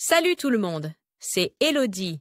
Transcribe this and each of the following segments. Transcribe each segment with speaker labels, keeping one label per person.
Speaker 1: Salut tout le monde, c'est Elodie.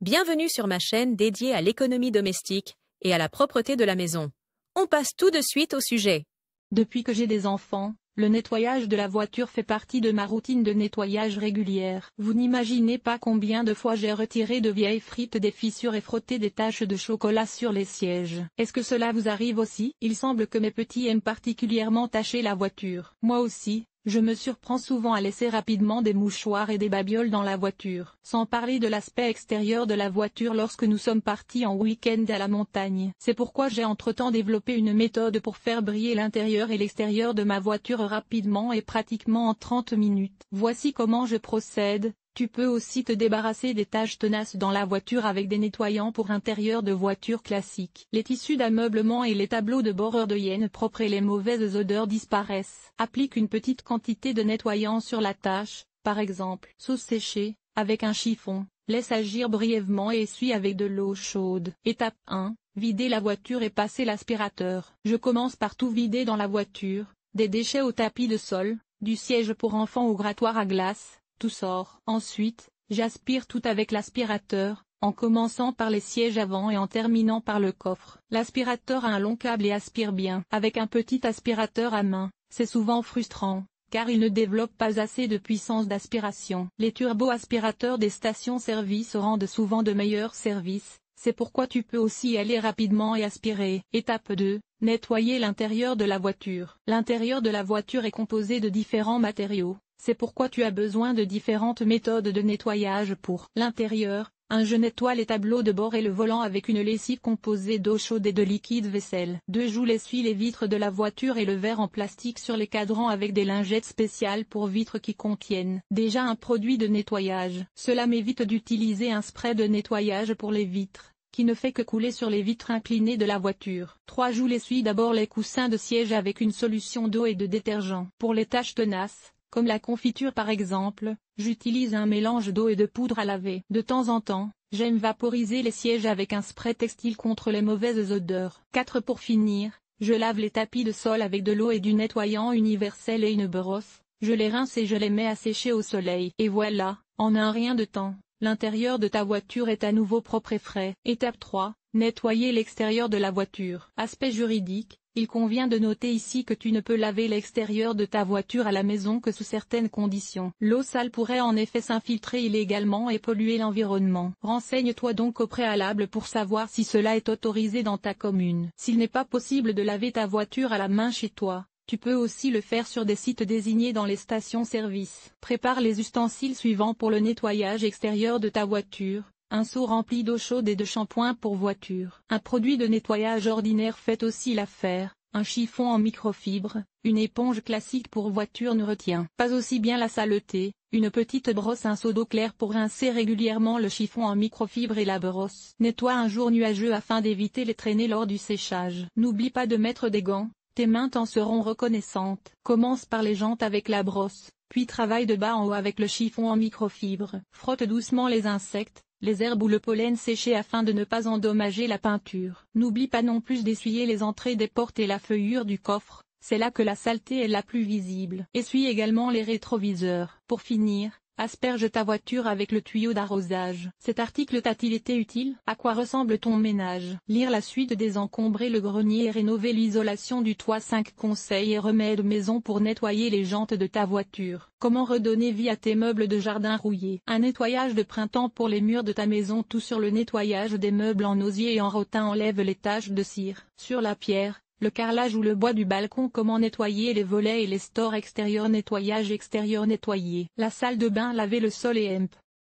Speaker 1: Bienvenue sur ma chaîne dédiée à l'économie domestique et à la propreté de la maison. On passe tout de suite au sujet.
Speaker 2: Depuis que j'ai des enfants, le nettoyage de la voiture fait partie de ma routine de nettoyage régulière. Vous n'imaginez pas combien de fois j'ai retiré de vieilles frites des fissures et frotté des taches de chocolat sur les sièges. Est-ce que cela vous arrive aussi? Il semble que mes petits aiment particulièrement tacher la voiture. Moi aussi. Je me surprends souvent à laisser rapidement des mouchoirs et des babioles dans la voiture. Sans parler de l'aspect extérieur de la voiture lorsque nous sommes partis en week-end à la montagne. C'est pourquoi j'ai entre-temps développé une méthode pour faire briller l'intérieur et l'extérieur de ma voiture rapidement et pratiquement en 30 minutes. Voici comment je procède. Tu peux aussi te débarrasser des taches tenaces dans la voiture avec des nettoyants pour intérieur de voiture classique. Les tissus d'ameublement et les tableaux de bord de hyène propres et les mauvaises odeurs disparaissent. Applique une petite quantité de nettoyant sur la tache, par exemple sauce séchée, avec un chiffon. Laisse agir brièvement et essuie avec de l'eau chaude. Étape 1. Vider la voiture et passer l'aspirateur. Je commence par tout vider dans la voiture, des déchets au tapis de sol, du siège pour enfants au grattoir à glace. Tout sort. Ensuite, j'aspire tout avec l'aspirateur, en commençant par les sièges avant et en terminant par le coffre. L'aspirateur a un long câble et aspire bien. Avec un petit aspirateur à main, c'est souvent frustrant, car il ne développe pas assez de puissance d'aspiration. Les turbo-aspirateurs des stations-service rendent souvent de meilleurs services, c'est pourquoi tu peux aussi y aller rapidement et aspirer. Étape 2. Nettoyer l'intérieur de la voiture. L'intérieur de la voiture est composé de différents matériaux. C'est pourquoi tu as besoin de différentes méthodes de nettoyage pour l'intérieur. Je nettoie les tableaux de bord et le volant avec une lessive composée d'eau chaude et de liquide vaisselle. 2. J'essuie les vitres de la voiture et le verre en plastique sur les cadrans avec des lingettes spéciales pour vitres qui contiennent déjà un produit de nettoyage. Cela m'évite d'utiliser un spray de nettoyage pour les vitres, qui ne fait que couler sur les vitres inclinées de la voiture. 3. J'essuie d'abord les coussins de siège avec une solution d'eau et de détergent. Pour les taches tenaces, comme la confiture par exemple, j'utilise un mélange d'eau et de poudre à laver. De temps en temps, j'aime vaporiser les sièges avec un spray textile contre les mauvaises odeurs. 4. Pour finir, je lave les tapis de sol avec de l'eau et du nettoyant universel et une brosse. Je les rince et je les mets à sécher au soleil. Et voilà, en un rien de temps, l'intérieur de ta voiture est à nouveau propre et frais. Étape 3. Nettoyer l'extérieur de la voiture. Aspect juridique. Il convient de noter ici que tu ne peux laver l'extérieur de ta voiture à la maison que sous certaines conditions. L'eau sale pourrait en effet s'infiltrer illégalement et polluer l'environnement. Renseigne-toi donc au préalable pour savoir si cela est autorisé dans ta commune. S'il n'est pas possible de laver ta voiture à la main chez toi, tu peux aussi le faire sur des sites désignés dans les stations-service. Prépare les ustensiles suivants pour le nettoyage extérieur de ta voiture. Un seau rempli d'eau chaude et de shampoing pour voiture. Un produit de nettoyage ordinaire fait aussi l'affaire. Un chiffon en microfibre, une éponge classique pour voiture ne retient pas aussi bien la saleté. Une petite brosse, un seau d'eau claire pour rincer régulièrement le chiffon en microfibre et la brosse. Nettoie un jour nuageux afin d'éviter les traînées lors du séchage. N'oublie pas de mettre des gants, tes mains t'en seront reconnaissantes. Commence par les jantes avec la brosse, puis travaille de bas en haut avec le chiffon en microfibre. Frotte doucement les insectes, les herbes ou le pollen séché afin de ne pas endommager la peinture. N'oublie pas non plus d'essuyer les entrées des portes et la feuillure du coffre, c'est là que la saleté est la plus visible. Essuie également les rétroviseurs. Pour finir, asperge ta voiture avec le tuyau d'arrosage. Cet article t'a-t-il été utile? À quoi ressemble ton ménage? Lire la suite: désencombrer le grenier et rénover l'isolation du toit. 5 conseils et remèdes maison pour nettoyer les jantes de ta voiture. Comment redonner vie à tes meubles de jardin rouillés? Un nettoyage de printemps pour les murs de ta maison. Tout sur le nettoyage des meubles en osier et en rotin enlève les taches de cire sur la pierre, le carrelage ou le bois du balcon. Comment nettoyer les volets et les stores extérieurs? Nettoyage extérieur nettoyer la salle de bain, laver le sol et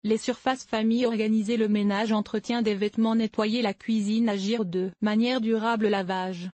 Speaker 2: les surfaces famille, organiser le ménage, entretien des vêtements, nettoyer la cuisine. Agir de manière durable, lavage,